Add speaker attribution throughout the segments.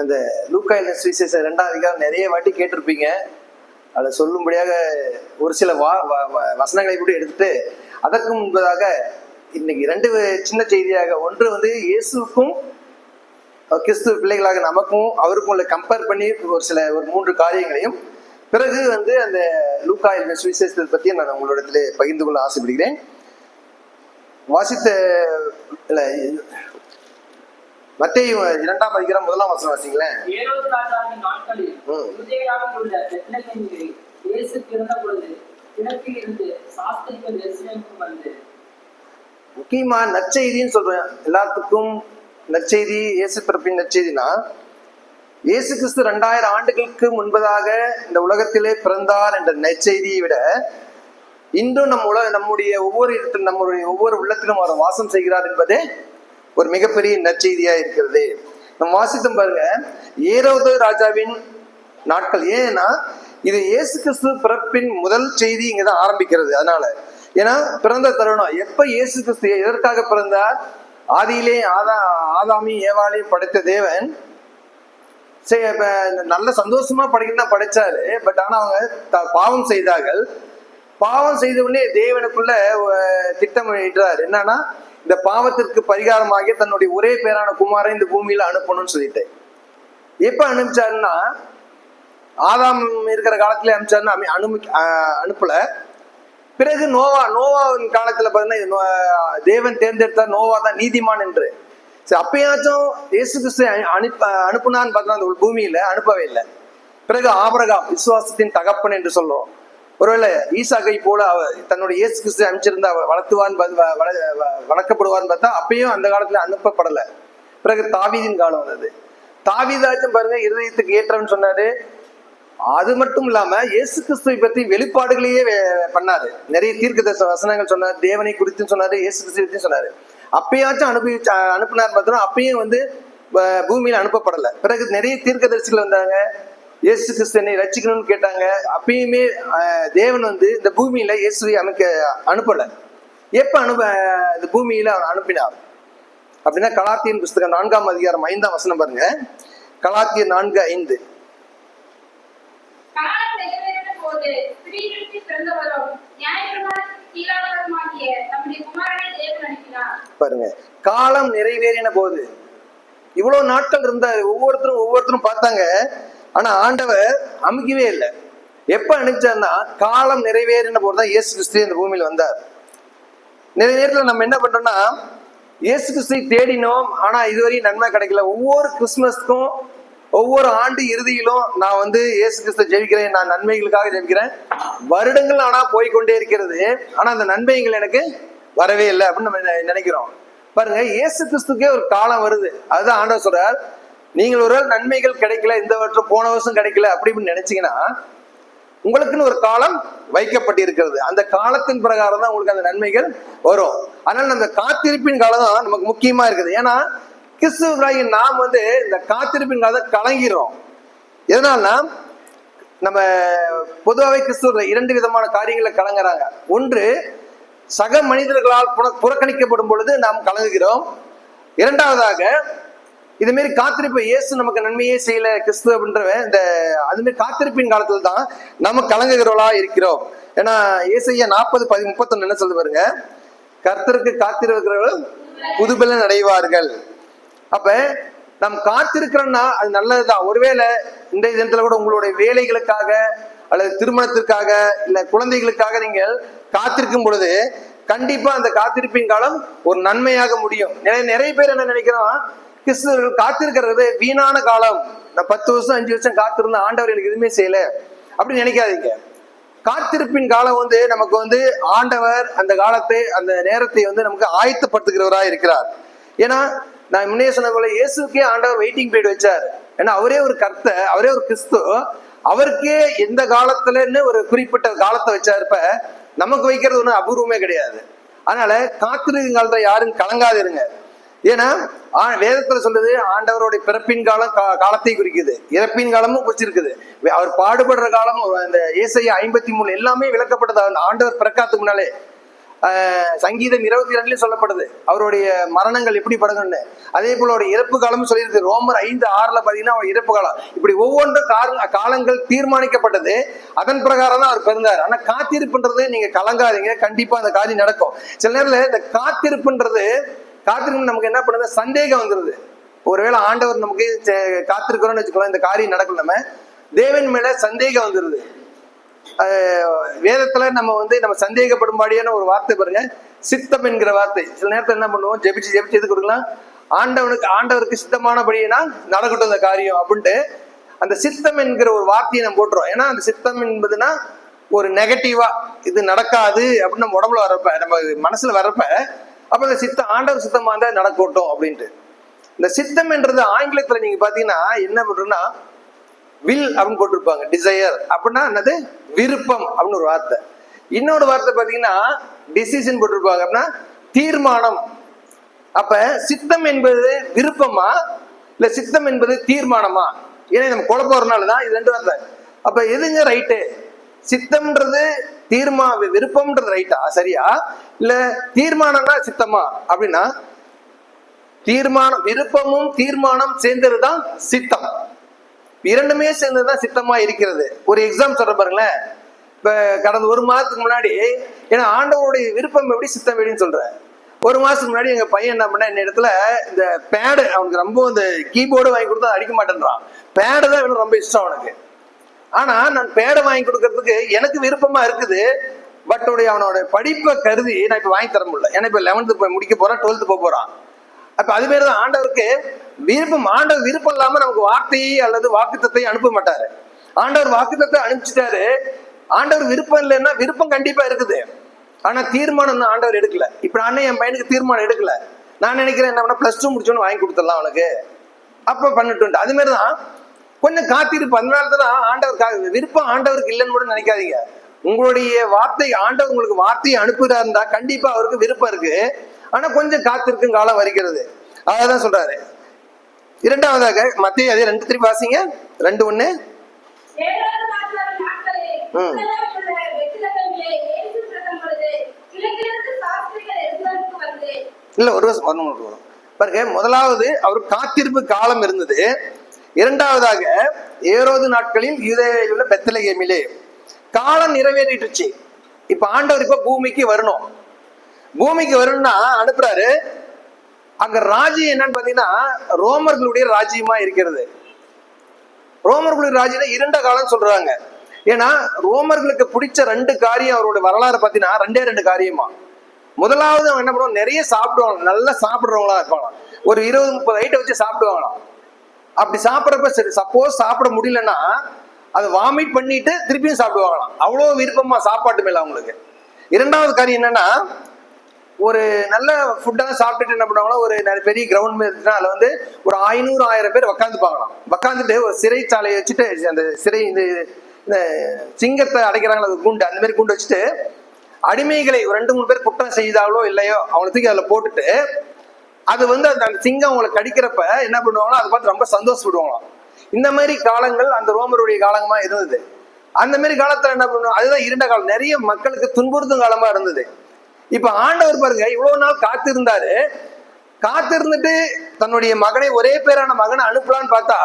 Speaker 1: இந்த லூக்கா எழுதின சுவிசேஷம் 2ஆம் அதிகாரம் நிறைய வாட்டி கேட்டிருப்பீங்க. அதை சொல்லும்படியாக ஒரு சில வசனங்களை கூட எடுத்துட்டு அதற்கு முன்பதாக இன்னைக்கு 2 சின்ன செய்தியாக, ஒன்று இயேசுக்கும் கிறிஸ்துவ பிள்ளைகளாக நமக்கும் அவருக்கும் உள்ள கம்பேர் பண்ணி ஒரு 3 காரியங்களையும், பிறகு அந்த லூக்கா எழுதின சுவிசேஷத்தை பற்றி நான் உங்களிடத்துல பகிர்ந்து கொள்ள ஆசைப்படுகிறேன். வாசித்த மத்தேயு 2ஆம் அதிகாரம் 1ஆம் வசனம் வாசிங்களேன். முக்கியமா நற்செய்தின்னு சொல்றேன். எல்லாத்துக்கும் நற்செய்தி இயேசு பிறப்பின் நற்செய்தினா, இயேசு கிறிஸ்து 2000 ஆண்டுகளுக்கு முன்பதாக இந்த உலகத்திலே பிறந்தார் என்ற நற்செய்தியை விட இன்றும் நம்முடைய ஒவ்வொரு உள்ளத்திலும் அவர் வாசம் செய்கிறார் என்பதே ஒரு மிகப்பெரிய நற்செய்தியா இருக்கிறது. நம்ம வாசித்தோம் பாருங்க, ஏரோது ராஜாவின் நாட்கள். ஏன்னா இது இயேசு கிறிஸ்து பிறப்பின் முதல் செய்தி இங்கதான் ஆரம்பிக்கிறது. அதனால ஏன்னா பிறந்த தருணம் எப்ப இயேசு கிறிஸ்து எதற்காக பிறந்தார்? ஆதியிலே ஆதாமையும் ஏவாளையும் படைத்த தேவன் நல்ல சந்தோஷமா படைக்கணும் படைச்சாரு. பட் ஆனா அவங்க பாவம் செய்தார்கள். பாவம் செய்த உடனே தேவனுக்குள்ள திட்டமிட்டார். என்னன்னா, இந்த பாவத்திற்கு பரிகாரமாக தன்னுடைய ஒரே பேரான குமாரை இந்த பூமியில அனுப்பணும்னு சொல்லிட்டு எப்ப அனுப்பிச்சாருன்னா, ஆதாம் இருக்கிற காலத்துல அனுப்பிச்சாருன்னா அனுப்பல. பிறகு நோவாவின் காலத்துல பாத்தீங்கன்னா தேவன் தேர்ந்தெடுத்தார் நோவா தான் நீதிமான் என்று. சரி, அப்பயாச்சும் இயேசு கிறிஸ்து அனுப்புனான்னு பார்த்தா அந்த பூமியில அனுப்பவே இல்லை. பிறகு ஆபிரகாம் விசுவாசத்தின் தகப்பன் என்று சொல்றோம். ஒருவேளை ஈசாக்கை போல தன்னுடைய இயேசு கிறிஸ்து அமைச்சிருந்தா வளர்க்கப்படுவான்னு பார்த்தா அப்பயும் அந்த காலத்துல அனுப்பப்படலை. பிறகு தாவீதின் காலம் வந்தது. தாவீதாச்சும் பாருங்க இருதயத்துக்கு ஏற்றம்னு சொன்னாரு. அது மட்டும் இல்லாம இயேசு கிறிஸ்துவை பற்றி வெளிப்பாடுகளையே பண்ணாரு. நிறைய தீர்க்கதரிசன வசனங்கள் சொன்னார். தேவனை குறித்து சொன்னாரு, இயேசு கிறிஸ்து சொன்னாரு. அப்பயாச்சும் அனுப்பினார் பார்த்தோம்னா அப்பயும் பூமியில அனுப்பப்படலை. பிறகு நிறைய தீர்க்கதரிசிகள் வந்தாங்க, இயேசு கிறிஸ்துவை ரட்சிக்கணும்னு கேட்டாங்க. அப்பயுமே தேவன் இந்த பூமியில இயேசுவை அனுப்பல. எப்ப இந்த பூமியில அனுப்பினார் அப்படின்னா, கலாத்தியன் புஸ்தகம் 4ஆம் அதிகாரம் 5ஆம் வசனம் பாருங்க. கலாத்தியர் 4:5. பாருங்க, காலம் நிறைவேறின போது. இவ்வளவு நாட்கள் இருந்தாரு, ஒவ்வொருத்தரும் பார்த்தாங்க. ஆனா ஆண்டவர் அமுக்கவே இல்லை. எப்ப அனுப்பிச்சார்னா, காலம் நிறைவேறின போதுதான் இயேசு கிறிஸ்து இந்த பூமியில வந்தார். நிறைய நேரத்துல நம்ம என்ன பண்றோம்னா, இயேசு கிறிஸ்துவை தேடினோம், ஆனா இதுவரையும் நன்மை கிடைக்கல. ஒவ்வொரு கிறிஸ்துமஸ்க்கும் ஒவ்வொரு ஆண்டு இறுதியிலும் நான் இயேசு கிறிஸ்து ஜெபிக்கிறேன், நான் நன்மைகளுக்காக ஜெபிக்கிறேன். வருடங்கள் ஆனா போய்கொண்டே இருக்கிறது, ஆனா அந்த நன்மைகள் எனக்கு வரவே இல்லை அப்படின்னு நம்ம நினைக்கிறோம். பாருங்க, இயேசு கிறிஸ்துக்கே ஒரு காலம் வருது. அதுதான் ஆண்டவர் சொல்றார், நீங்கள் ஒரு நன்மைகள் கிடைக்கல, இந்த வருஷம் போன வருஷம் கிடைக்கல அப்படின்னு நினைச்சீங்கன்னா, உங்களுக்குன்னு ஒரு காலம் வைக்கப்பட்டிருக்கிறது. அந்த காலத்தின் பிரகாரம் தான் உங்களுக்கு அந்த நன்மைகள் வரும். அதனால அந்த காத்திருப்பின் காலம் தான் நமக்கு முக்கியமா இருக்குது. ஏன்னா கிறிஸ்துவர்களாகிய நாம் இந்த காத்திருப்பின் காலத்தை கலங்கிறோம். எதனால்னா, நம்ம பொதுவாகவே கிறிஸ்துவர்கள் 2 விதமான காரியங்களை கலங்குறாங்க. ஒன்று, சக மனிதர்களால் புறக்கணிக்கப்படும் பொழுது நாம் கலங்குகிறோம். இரண்டாவதாக, இது மாரி காத்திருப்பு, இயேசு நமக்கு நன்மையே செய்யல கிறிஸ்து அப்படின்றவன் அதுமாரி காத்திருப்பின் காலத்துல தான் நம்ம கலங்குகிறவளா இருக்கிறோம். ஏன்னா ஏசாயா 40:31 என்ன சொல்ல பாருங்க, கர்த்தருக்கு காத்திருக்கிறவர்கள் புதுபலன் அடைவார்கள். அப்ப நாம் காத்திருக்கிறோம்னா அது நல்லதுதான். ஒருவேளை இன்றைய தினத்துல கூட உங்களுடைய வேலைகளுக்காக அல்லது திருமணத்திற்காக இல்ல குழந்தைகளுக்காக நீங்கள் காத்திருக்கும் பொழுது கண்டிப்பா அந்த காத்திருப்பின் காலம் ஒரு நன்மையாக முடியும். நிறைய பேர் என்ன நினைக்கிறோம், கிறிஸ்துவர்கள் காத்திருக்கிறது வீணான காலம், நான் 10 வருஷம் 5 வருஷம் காத்திருந்த ஆண்டவர் எனக்கு எதுவுமே செய்யல அப்படின்னு நினைக்காதீங்க. காத்திருப்பின் காலம் நமக்கு ஆண்டவர் அந்த காலத்தை அந்த நேரத்தை நமக்கு ஆயத்தப்படுத்துகிறவராக இருக்கிறார். ஏன்னா நான் முன்னே சொன்ன போல இயேசுக்கே ஆண்டவர் வெயிட்டிங் பீரியட் வச்சார். ஏன்னா அவரே ஒரு கர்த்தர், அவரே ஒரு கிறிஸ்து, அவருக்கே எந்த காலத்துலன்னு ஒரு குறிப்பிட்ட காலத்தை வச்சாருப்ப நமக்கு வைக்கிறது ஒன்றும் அபூர்வமே கிடையாது. அதனால காத்திருக்கும் காலத்துல யாரும் கலங்காதிருங்க. ஏன்னா வேதத்துல சொல்றது ஆண்டவருடைய பிறப்பின் காலம் காலத்தை குறிக்குது, இறப்பின் காலமும் குறிச்சிருக்குது, அவர் பாடுபடுற காலமும். இந்த ஏசாயா 53 எல்லாமே விளக்கப்பட்டது ஆண்டவர் பிறக்காத்துக்கு முன்னாலே. சங்கீதம் 22 சொல்லப்படுது அவருடைய மரணங்கள் எப்படி படணும்னு. அதே போல அவருடைய இறப்பு காலமும் சொல்லியிருக்கு. ரோமர் 5:6 பாத்தீங்கன்னா அவர் இறப்பு காலம். இப்படி ஒவ்வொன்றும் காலங்கள் தீர்மானிக்கப்பட்டது. அதன் பிரகாரம் தான் அவர் பிறந்தார். ஆனா காத்திருப்புன்றது நீங்க கலங்காதீங்க, கண்டிப்பா அந்த காரியம் நடக்கும். சில நேரத்துல இந்த காத்திருப்பு நமக்கு என்ன பண்ணுது, சந்தேகம் வந்துருது. ஒருவேளை ஆண்டவர் நமக்கு காத்திருக்கிறோம்னு வச்சுக்கலாம், இந்த காரியம் நடக்கும், நம்ம தேவன் மேல சந்தேகம் வந்துருது. வேதத்துல நம்ம சந்தேகப்படும்படியான ஒரு வார்த்தை பாருங்க, சித்தம் என்கிற வார்த்தை. சில நேரத்தில் என்ன பண்ணுவோம், ஜெபிச்சு எது கொடுக்கலாம், ஆண்டவருக்கு சித்தமானபடியா நடக்கட்டும் இந்த காரியம் அப்படின்ட்டு அந்த சித்தம் என்கிற ஒரு வார்த்தையை நம்ம போட்டுறோம். ஏன்னா அந்த சித்தம் என்பதுன்னா ஒரு நெகட்டிவா இது நடக்காது அப்படின்னு நம்ம உடம்புல வர்றப்ப, நம்ம மனசுல வர்றப்ப, அப்ப இந்த ஆண்டவர் சித்தமா இருந்தா நடக்கட்டும் அப்படின்ட்டு. இந்த சித்தம் என்றது ஆங்கிலத்துல நீங்க பாத்தீங்கன்னா என்ன பண்றோம்னா வில் அப்படின்னு போட்டிருப்பாங்க, டிசையர் அப்படின்னா என்னது, விருப்பம் அப்படின்னு ஒரு வார்த்தை. இன்னொரு வார்த்தை பாத்தீங்கன்னா டிசிஷன் போட்டிருப்பாங்க, அப்படின்னா தீர்மானம். அப்ப சித்தம் என்பது விருப்பமா இல்ல சித்தம் என்பது தீர்மானமா? ஏன்னா நம்ம குழப்பறதுனாலதான் இது ரெண்டு வார்த்தை. அப்ப எதுங்க ரைட்டு? சித்தம்ன்றது விருப்பம்ன்றது ரைட்டா, சரியா? இல்ல தீர்மானம்னா சித்தமா அப்படின்னா, தீர்மானம், விருப்பமும் தீர்மானம் சேர்ந்ததுதான் சித்தம். இரண்டுமே சேர்ந்ததுதான் சித்தமா இருக்கிறது. ஒரு எக்ஸாம் சொல்ற பாருங்களேன். இப்ப கடந்த ஒரு மாதத்துக்கு முன்னாடி, ஏன்னா ஆண்டவருடைய விருப்பம் எப்படி சித்தம் எப்படின்னு சொல்றேன். ஒரு மாசத்துக்கு முன்னாடி எங்க பையன் என்ன பண்ண, இந்த இடத்துல இந்த பேடு, அவனுக்கு ரொம்ப இந்த கீபோர்டு வாங்கி கொடுத்தா அடிக்க மாட்டேன்றான். பேடு தான் இவனுக்கு ரொம்ப இஷ்டம் அவனுக்கு. ஆனா நான் பேடை வாங்கி கொடுக்கறதுக்கு எனக்கு விருப்பமா இருக்குது. பட் அவனோட படிப்பை கருதி நான் இப்ப வாங்கி தர முடியல. ஏன்னா இப்ப 11th முடிக்க போறான், 12th போக போறான். அப்ப அது பேருதான் ஆண்டவருக்கு விருப்பம். ஆண்டவர் விருப்பம் இல்லாம நமக்கு வார்த்தையை அல்லது வாக்குத்தத்தை அனுப்ப மாட்டாரு. ஆண்டவர் வாக்குத்தத்தை அனுப்பிச்சிட்டாரு. ஆண்டவர் விருப்பம் இல்லைன்னா, விருப்பம் கண்டிப்பா இருக்குது, ஆனா தீர்மானம் ஆண்டவர் எடுக்கல. இப்ப நானே என் பையனுக்கு தீர்மானம் எடுக்கல. நான் நினைக்கிறேன் என்ன பண்ண, +2 முடிச்சோன்னு வாங்கி கொடுத்துடலாம் அவனுக்கு, அப்ப பண்ணிட்டு. அது மாதிரிதான் கொஞ்சம் காத்திருப்பு. அதனாலதான் ஆண்டவர் விருப்பம் ஆண்டவருக்கு இல்லைன்னு கூட நினைக்காதீங்க. உங்களுடைய வார்த்தை, ஆண்டவர் உங்களுக்கு வார்த்தையை அனுப்புகிறா இருந்தா கண்டிப்பா அவருக்கு விருப்பம் இருக்கு. ஆனா கொஞ்சம் காத்திருக்கும் காலம் வருகிறது. அதான் சொல்றாரு. இரண்டாவதாக மத்தேயு அதே 2 திருப்பி வாசிங்க, 2:1. இல்ல ஒரு வருஷம் வரும் பாருங்க. முதலாவது அவர் காத்திருப்பு காலம் இருந்தது. இரண்டாவதாக ஏரோது நாட்களில் யூதேயாவில் உள்ள பெத்லகேமிலே காலம் நிறைவேறிட்டுச்சு. இப்ப ஆண்டவர் இப்ப பூமிக்கு வரணும். பூமிக்கு வரணும்னா அனுப்புறாரு. அங்க ராஜ்யம் என்னன்னு பாத்தீங்கன்னா ரோமர்களுடைய ராஜ்யமா இருக்கிறது. ரோமர்களுடைய ராஜ்யம் இருண்ட காலம் சொல்றாங்க. ஏன்னா ரோமர்களுக்கு பிடிச்ச 2 காரியம் அவருடைய வரலாறு பாத்தீங்கன்னா 2 காரியமா. முதலாவது அவங்க என்ன பண்ணுவாங்க, நிறைய சாப்பிடுவாங்க, நல்லா சாப்பிடுறவங்களா இருப்பாங்க. ஒரு 20-30 ஐட்டம் வச்சு சாப்பிடுவாங்களாம். அப்படி சாப்பிட்றப்ப சரி, சப்போஸ் சாப்பிட முடியலன்னா அதை வாமிட் பண்ணிட்டு திருப்பியும் சாப்பிடுவாங்களாம். அவ்வளவு விருப்பமா சாப்பாட்டு மேல அவங்களுக்கு. இரண்டாவது காரியம் என்னன்னா, ஒரு நல்ல ஃபுட்டெல்லாம் சாப்பிட்டுட்டு என்ன பண்ணுவாங்கன்னா, ஒரு பெரிய கிரவுண்ட் மாதிரி இருந்துச்சுன்னா அதுல ஒரு 500-1000 பேர் உக்காந்துப்பாங்களாம். உக்காந்துட்டு ஒரு சிறைச்சாலையை வச்சுட்டு, அந்த சிறை இந்த சிங்கத்தை அடைக்கிறாங்களா குண்டு, அந்த மாதிரி குண்டு வச்சுட்டு அடிமைகளை ஒரு 2-3 பேர் குற்றம் செய்தாலோ இல்லையோ அவங்களை தூக்கி அதுல போட்டுட்டு, அது அந்த சிங்கம் அவங்களை கடிக்கிறப்ப என்ன பண்ணுவாங்களோ அதை பார்த்து ரொம்ப சந்தோஷப்படுவாங்களாம். இந்த மாதிரி காலங்கள் அந்த ரோமருடைய காலமா இருந்தது. அந்த மாதிரி காலத்துல என்ன பண்ணுவோம், அதுதான் இருண்ட காலம், நிறைய மக்களுக்கு துன்புறுத்தும் காலமா இருந்தது. இப்ப ஆண்டவர் பாருங்க, இவ்வளவு நாள் காத்திருந்தாரு. காத்திருந்துட்டு தன்னுடைய மகனை, ஒரே பேரான மகனை அனுப்பலான்னு பார்த்தா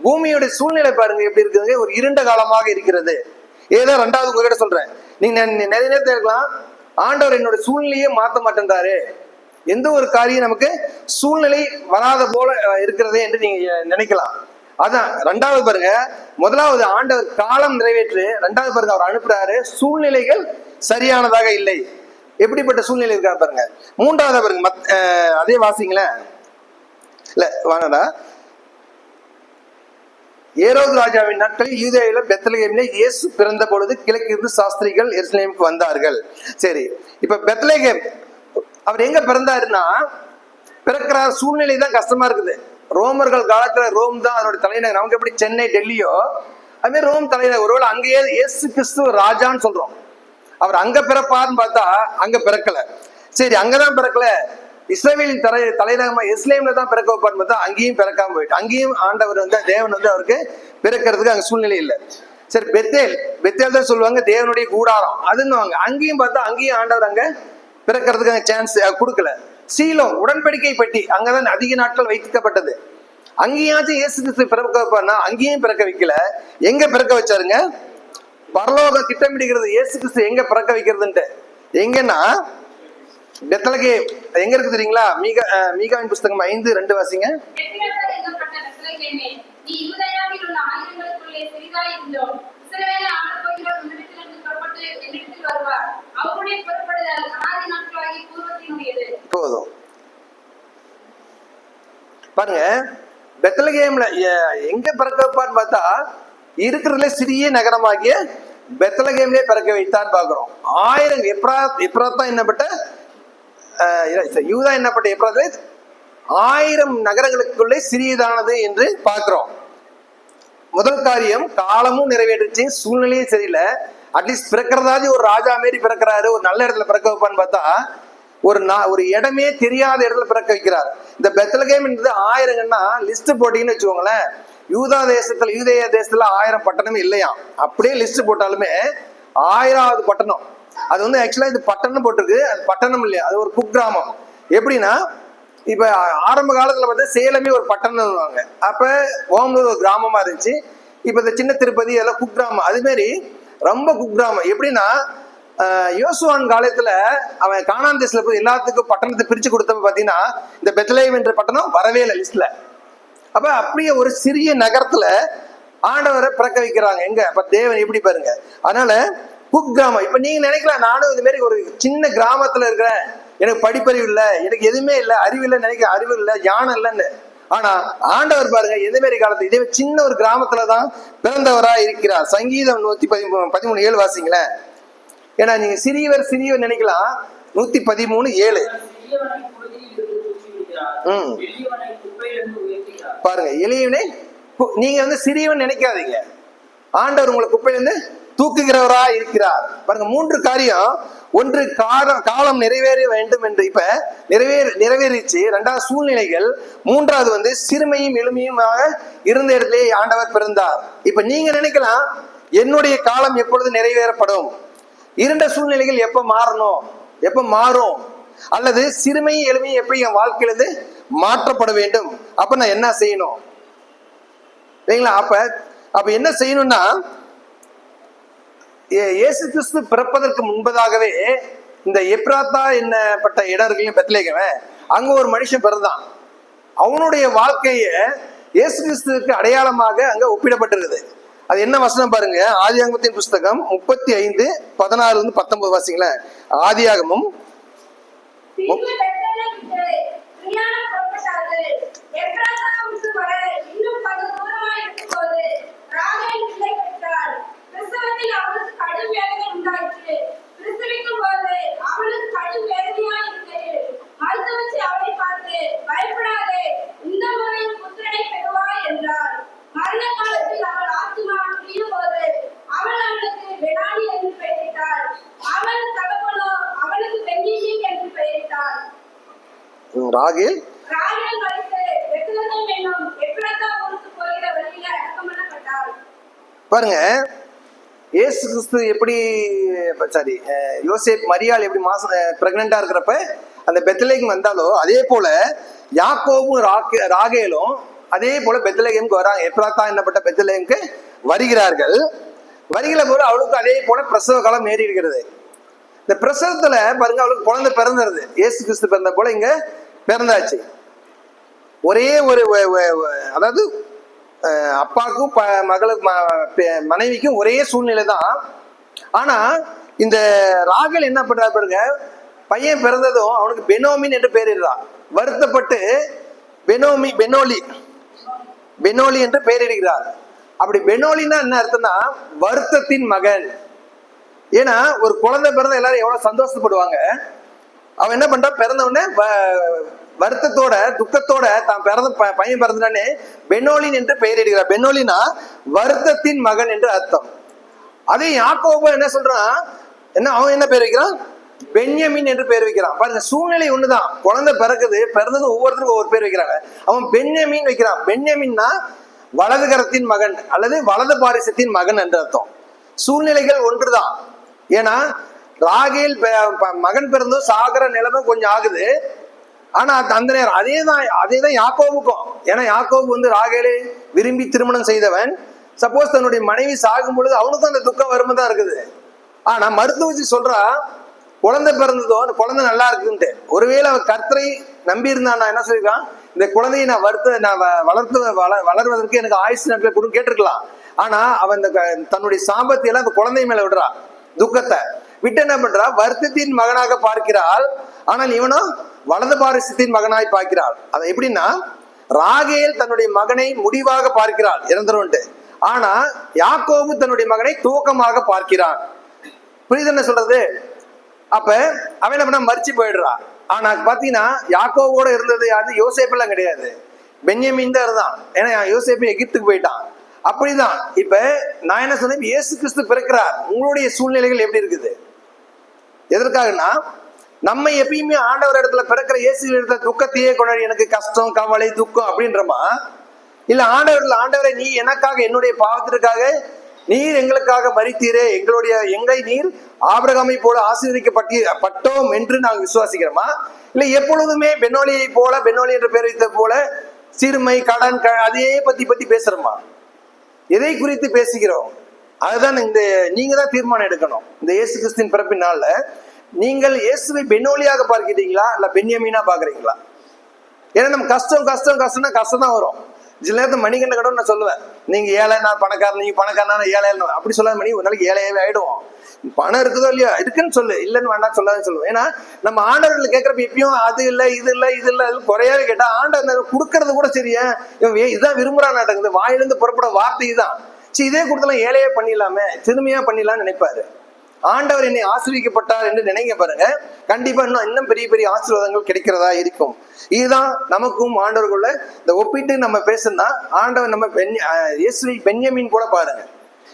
Speaker 1: பூமியோட சூழ்நிலை பாருங்க எப்படி இருக்குது, ஒரு இருண்ட காலமாக இருக்கிறது. ஏதோ 2வது உங்ககிட்ட சொல்றேன், நீங்க நிறைய நேரத்தில் இருக்கலாம், ஆண்டவர் என்னோட சூழ்நிலையே மாற்ற மாட்டேன்றாரு. எந்த ஒரு காரியம் நமக்கு சூழ்நிலை வராத போல இருக்கிறதே என்று நீங்க நினைக்கலாம். அதான் 2வது பாருங்க. முதலாவது ஆண்டவர் காலம் நிறைவேற்று. 2வது பாருங்க அவர் அனுப்புறாரு, சூழ்நிலைகள் சரியானதாக இல்லை. எப்படிப்பட்ட சூழ்நிலை இருக்கா பாருங்க. 3வது பாருங்க, அதே வாசிங்களேன். இல்ல வாங்கடா. ஏரோது ராஜாவின் நாட்களில் யூதேயாவில பெத்லகேமிலே இயேசு பிறந்த பொழுது கிழக்கிருந்து சாஸ்திரிகள் எருசலேமுக்கு வந்தார்கள். சரி, இப்ப பெத்லகேம் அவர் எங்க பிறந்தாருன்னா, பிறக்கிற சூழ்நிலை தான் கஷ்டமா இருக்குது. ரோமர்கள் காலத்துல ரோம் தான் அதனுடைய தலைநகர். நமக்கு எப்படி சென்னை, டெல்லியோ அது மாதிரி ரோம் தலைநகர். ஒருவேளை அங்கேயே இயேசு கிறிஸ்து ராஜான்னு சொல்றோம். அவர் அங்க பிறப்பாருன்னு பார்த்தா அங்க பிறக்கல. சரி, அங்கதான் பிறக்கல, இஸ்ரவேலின் தலைநகரமா எருசலேம்ல தான் பிறக்க வைப்பாருன்னு பார்த்தா அங்கேயும் பிறக்காம போயிட்டு, அங்கேயும் ஆண்டவர் தேவன் அவருக்கு பிறக்கிறதுக்கு அங்க சூழ்நிலை இல்லை. சரி, பெத்தேல் தான் சொல்லுவாங்க தேவனுடைய கூடாரம் அதுன்னுவாங்க. அங்கேயும் பார்த்தா அங்கேயும் ஆண்டவர் அங்க பிறக்கிறதுக்கு சான்ஸ் கொடுக்கல. சீலோம் உடன்படிக்கை பெட்டி அங்கதான் அதிக நாட்கள் வைக்கப்பட்டது. அங்கேயாச்சும் இயேசு கிறிஸ்து பிறக்க வைப்பார்னா அங்கேயும் பிறக்க வைக்கல. எங்க பிறக்க வச்சாருங்க? பரலோகம் திட்டமிடுகிறது இயேசு கிறிஸ்து எங்க பிறக்க வைக்கிறதுன்ட்டு. எங்கன்னா பெத்லகேம் எங்க இருக்கு தெரியுங்களா? மீகாவின் புஸ்தகம் 5:2 வாசிங்க. போதும் பாருங்க, பெத்லகேம்ல எங்க பிறக்க வைப்பான்னு பார்த்தா இருக்கிறதுல சிறிய நகரமாகிய பெத்லகேம்லே பிறக்க வைத்தான்னு பாக்குறோம். 1000 எப்ராத்தா என்னப்பட்ட யூதா என்னப்பட்ட எப்ராத்து 1000 நகரங்களுக்குள்ளே சிறியதானது என்று பார்க்கிறோம். முதல் காரியம் காலமும் நிறைவேற்றுச்சு, சூழ்நிலையும் சரியில்லை. அட்லீஸ்ட் பிறக்கிறதாவது ஒரு ராஜா மாரி பிறக்கிறாரு, ஒரு நல்ல இடத்துல பிறக்க வைப்பான்னு பார்த்தா ஒரு இடமே தெரியாத இடத்துல பிறக்க வைக்கிறார். இந்த பெத்லகேம் 1000ன்னா லிஸ்ட் போட்டீங்கன்னு வச்சுக்கோங்களேன், யூதேய தேசத்துல 1000 பட்டணம் இல்லையா? அப்படியே லிஸ்ட் போட்டாலுமே 1000வது பட்டணம். அது வந்து ஆக்சுவலா இது பட்டணம் போட்டிருக்கு, அது பட்டணம் இல்லையா, அது ஒரு குக்கிராமம். எப்படின்னா இப்ப ஆரம்ப காலத்துல பார்த்தா சேலமே ஒரு பட்டணம். அப்ப ஓமலூர் ஒரு கிராமமா இருந்துச்சு. இப்ப இந்த சின்ன திருப்பதி எல்லாம் குக்கிராமம். அது மாதிரி ரொம்ப குக்கிராமம். எப்படின்னா யோசுவான் காலத்துல அவன் கானான் தேசத்துல போய் எல்லாத்துக்கும் பட்டணத்தை பிரிச்சு கொடுத்தப்ப பாத்தீங்கன்னா இந்த பெத்லகேம் என்ற பட்டணம் வரவே இல்லை லிஸ்ட்ல. அப்ப அப்படியே ஒரு சிறிய நகரத்துல ஆண்டவரை பிறக்க வைக்கிறாங்க. எங்க அப்ப தேவன் எப்படி பாருங்க. அதனால குக்கிராமம். இப்ப நீங்க நினைக்கலாம் நானும் இது மாதிரி ஒரு சின்ன கிராமத்துல இருக்கிறேன், எனக்கு படிப்பறிவு இல்லை, எனக்கு எதுவுமே இல்லை, அறிவு இல்லை, நினைக்க அறிவு இல்லை, ஞானம் இல்லைன்னு. ஆனா ஆண்டவர் பாருங்க எந்த மாதிரி காலத்துல இதே சின்ன ஒரு கிராமத்துலதான் பிறந்தவரா இருக்கிறார். சங்கீதம் 113:7 வாசிங்களேன். ஏன்னா நீங்க சிறியவர் நினைக்கலாம். 113:7 பாருங்க. எளியவனே நீங்க வந்து சிறியவன் நினைக்காதீங்க, ஆண்டவர் உங்களை குப்பையிலிருந்து தூக்குகிறவரா இருக்கிறார். பாருங்க 3 காரியம். ஒன்று காலம் நிறைவேற வேண்டும் என்று இப்ப நிறைவேறிச்சு. 2வது சூழ்நிலைகள். 3வது வந்து சிறுமையும் எளிமையுமாக இருந்த இடத்திலே ஆண்டவர் பிறந்தார். இப்ப நீங்க நினைக்கலாம் என்னுடைய காலம் எப்பொழுது நிறைவேறப்படும், 2 சூழ்நிலைகள் எப்ப மாறணும், எப்ப மாறும், அல்லது சிறுமையும் எளிமையும் எப்ப என் வாழ்க்கையிலிருந்து மாற்றப்பட வேண்டும், அப்ப நான் என்ன செய்யணும் இல்லைங்களா? அப்ப என்ன செய்யணும்னா இயேசு கிறிஸ்து பிறப்பதற்கு முன்பதாகவே இந்த எப்ராத்தா என்னப்பட்ட இடம் இருக்கு பெத்லகேம், அங்க ஒரு மனுஷன் பிறந்தான். அவனுடைய வாழ்க்கைய இயேசு கிறிஸ்துவுக்கு அடையாளமாக அங்க ஒப்பிடப்பட்டிருக்குது. அது என்ன வசனம் பாருங்க, ஆதியாகமத்தின் புஸ்தகம் 35:16-19 வாசிங்களேன். ஆதியாகமும் ராகேல் பாருங்க. இயேசு கிறிஸ்து எப்படி யோசேப் மரியாள் எப்படி பிரெக்னண்டா இருக்கிறப்ப அந்த பெத்லகேம் வந்தாலோ அதே போல யாக்கோபும் ராகேலும் அதே போல பெத்லகேமுக்கு வராங்க. எப்ராத்தா என்னப்பட்ட பெத்லகேமுக்கு வருகிற போல அவளுக்கு அதே போல பிரசவ காலம் ஏறி இருக்கிறது. இந்த பிரசவத்துல பாருங்க அவளுக்கு குழந்தை பிறந்துருது. இயேசு கிறிஸ்து பிறந்த போல இங்க பிறந்தாச்சு. ஒரே ஒரு அதாவது அப்பாவுக்கும் மகளுக்கு மனைவிக்கும் ஒரே சூழ்நிலை தான். ஆனா இந்த ராகேல் என்ன பண்றா பாருங்க, பையன் பிறந்ததும் அவனுக்கு பெனோமின் என்று பெயரிடுறான். வருத்தப்பட்டு பெனோலி என்று பெயரிடுகிறார். அப்படி பெனோலின்னா என்ன அர்த்தம்னா வருத்தத்தின் மகன். ஏன்னா ஒரு குழந்தை பிறந்த எல்லாரும் எவ்வளவு சந்தோஷப்படுவாங்க. அவன் என்ன பண்றான், பிறந்த உடனே வருத்தத்தோட துக்கத்தோட தான் பையன் பிறந்தானே பெனோலின் என்று பெயரிடுகிறார். பெனோலினா வருத்தத்தின் மகன் என்று அர்த்தம். அதே யாக்கோபு என்ன சொல்றான், அவன் என்ன பேர் வைக்கிறான், பென்யமின் என்று பேர் வைக்கிறான். பாருங்க சூழ்நிலை ஒண்ணுதான், குழந்தை பிறந்தது ஒவ்வொருத்தருக்கும் ஒவ்வொரு பேர் வைக்கிறாங்க. அவன் பென்யமின் வைக்கிறான். பென்யமின்னா வலது கரத்தின் மகன், அல்லது வலது பாரிசத்தின் மகன் என்று அர்த்தம். சூழ்நிலைகள் ஒன்றுதான். ஏன்னா ராகேல் மகன் பிறந்தும் சாகர நிலைமை கொஞ்சம் ஆகுது. ஆனா அந்த நேரம் அதேதான் யாக்கோபுக்கும். ஏன்னா யாக்கோபு வந்து ராகேலை விரும்பி திருமணம் செய்தவன். சப்போஸ் தன்னுடைய மனைவி சாகும் பொழுது அவனுக்கும் அந்த துக்கம் வருமா தான் இருக்குது. ஆனா மருத்துவச்சி சொல்றா குழந்தை பிறந்ததோ அந்த குழந்தை நல்லா இருக்குன்ட்டு. ஒருவேளை அவன் கர்த்தரை நம்பி இருந்தான், நான் என்ன சொல்லிருக்கான், இந்த குழந்தையை நான் வளர்வதற்கு எனக்கு ஆயுசு நாட்களை கொடுன்னு கேட்டிருக்கலாம். ஆனா அவன் தன்னுடைய சாபத்தியெல்லாம் அந்த குழந்தை மேல விடுறா, துக்கத்தை விட்டு என்ன பண்றா, வருத்தத்தின் மகனாக பார்க்கிறாள். ஆனால் இவனும் வலது பாரிசத்தின் மகனாய் பார்க்கிறாள். அது எப்படின்னா, ராகேல் தன்னுடைய மகனை முடிவாக பார்க்கிறாள் இறந்துருன்ட்டு. ஆனா யாக்கோபு தன்னுடைய மகனை துவக்கமாக பார்க்கிறான். புரியுது என்ன சொல்றது? அப்ப அவன் என்ன பண்ண, மறிச்சு போயிடுறான். ஆனா பாத்தீங்கன்னா யாக்கோவோட இருந்தது யாரு, யோசேப்பெல்லாம் கிடையாது, பென்யமீன் தான் இருந்தான். ஏன்னா யோசேப்பு எகிப்துக்கு போயிட்டான். அப்படிதான் இப்ப நான் என்ன சொன்னேன், இயேசு கிறிஸ்து பிறக்கிறார். உங்களுடைய சூழ்நிலைகள் எப்படி இருக்குது? எதற்காகனா, நம்ம எப்பயுமே ஆண்டவர் இடத்துல பிறக்கிற இயேசு இடத்துல துக்கத்தையே கொண்டாடி எனக்கு கஷ்டம் கவலை துக்கம் அப்படின்றமா, இல்ல ஆண்டவரை நீ எனக்காக என்னுடைய பாவத்திற்காக நீர் எங்களுக்காக மரித்தீரே, எங்களை நீர் ஆபிரகாமை போல ஆசீர்வதிக்கப்பட்டோம் என்று நாங்கள் விசுவாசிக்கிறோமா? இல்ல எப்பொழுதுமே பென்னோலியை போல, பென்னோலி என்ற பேர் வைத்த போல சிறுமை கடன் அதையே பத்தி பேசுறோமா? எதை குறித்து பேசுகிறோம்? அதுதான் நீங்க தான் தீர்மானம் எடுக்கணும். இந்த இயேசு கிறிஸ்துவின் பிறப்பின் நாள்ல நீங்கள் இயேசுவை பென்னோலியாக பார்க்கிறீங்களா இல்ல பென்யமீனா பாக்குறீங்களா? ஏன்னா நம்ம கஷ்டம்னா கஷ்டம் தான் வரும். சில நேரத்தில் மணிகண்ட கடவுள் நான் சொல்லுவேன், நீங்க ஏழை நான் பணக்காரன், நீங்க பணக்காரனா ஏழை அப்படி சொல்லாத மணி, ஒரு நாளைக்கு ஏழையாவே ஆயிடுவோம். பணம் இருக்குதோ இல்லையா, இருக்குன்னு சொல்லு, இல்லைன்னு வேண்டாம் சொல்லாதுன்னு சொல்லுவேன். ஏன்னா நம்ம ஆண்டவர்கள் கேட்கறப்ப எப்பயும் அது இல்லை இது இல்லை இது இல்லை குறையாவே கேட்டா ஆண்டவர் கொடுக்கறது கூட சரியா, இதுதான் விரும்புறான் நாட்டங்குது, வாயிலிருந்து புறப்பட வார்த்தை தான். சரி, இதே கொடுத்தலாம் ஏழையே பண்ணிடலாமே, சிறுமையா பண்ணிடலாம்னு நினைப்பாரு. ஆண்டவர் என்னை ஆசீர்வதிக்கப்பட்டார் என்று நினைங்க பாருங்க, கண்டிப்பா இன்னும் பெரிய பெரிய ஆசீர்வாதங்கள் கிடைக்கிறதா இருக்கும். இதுதான் நமக்கும் ஆண்டவர்களுள்ள இந்த ஒப்பிட்டு நம்ம பேசணும்னா, ஆண்டவர் நம்ம இயேசுவை பென்யமீன் போல பாருங்க,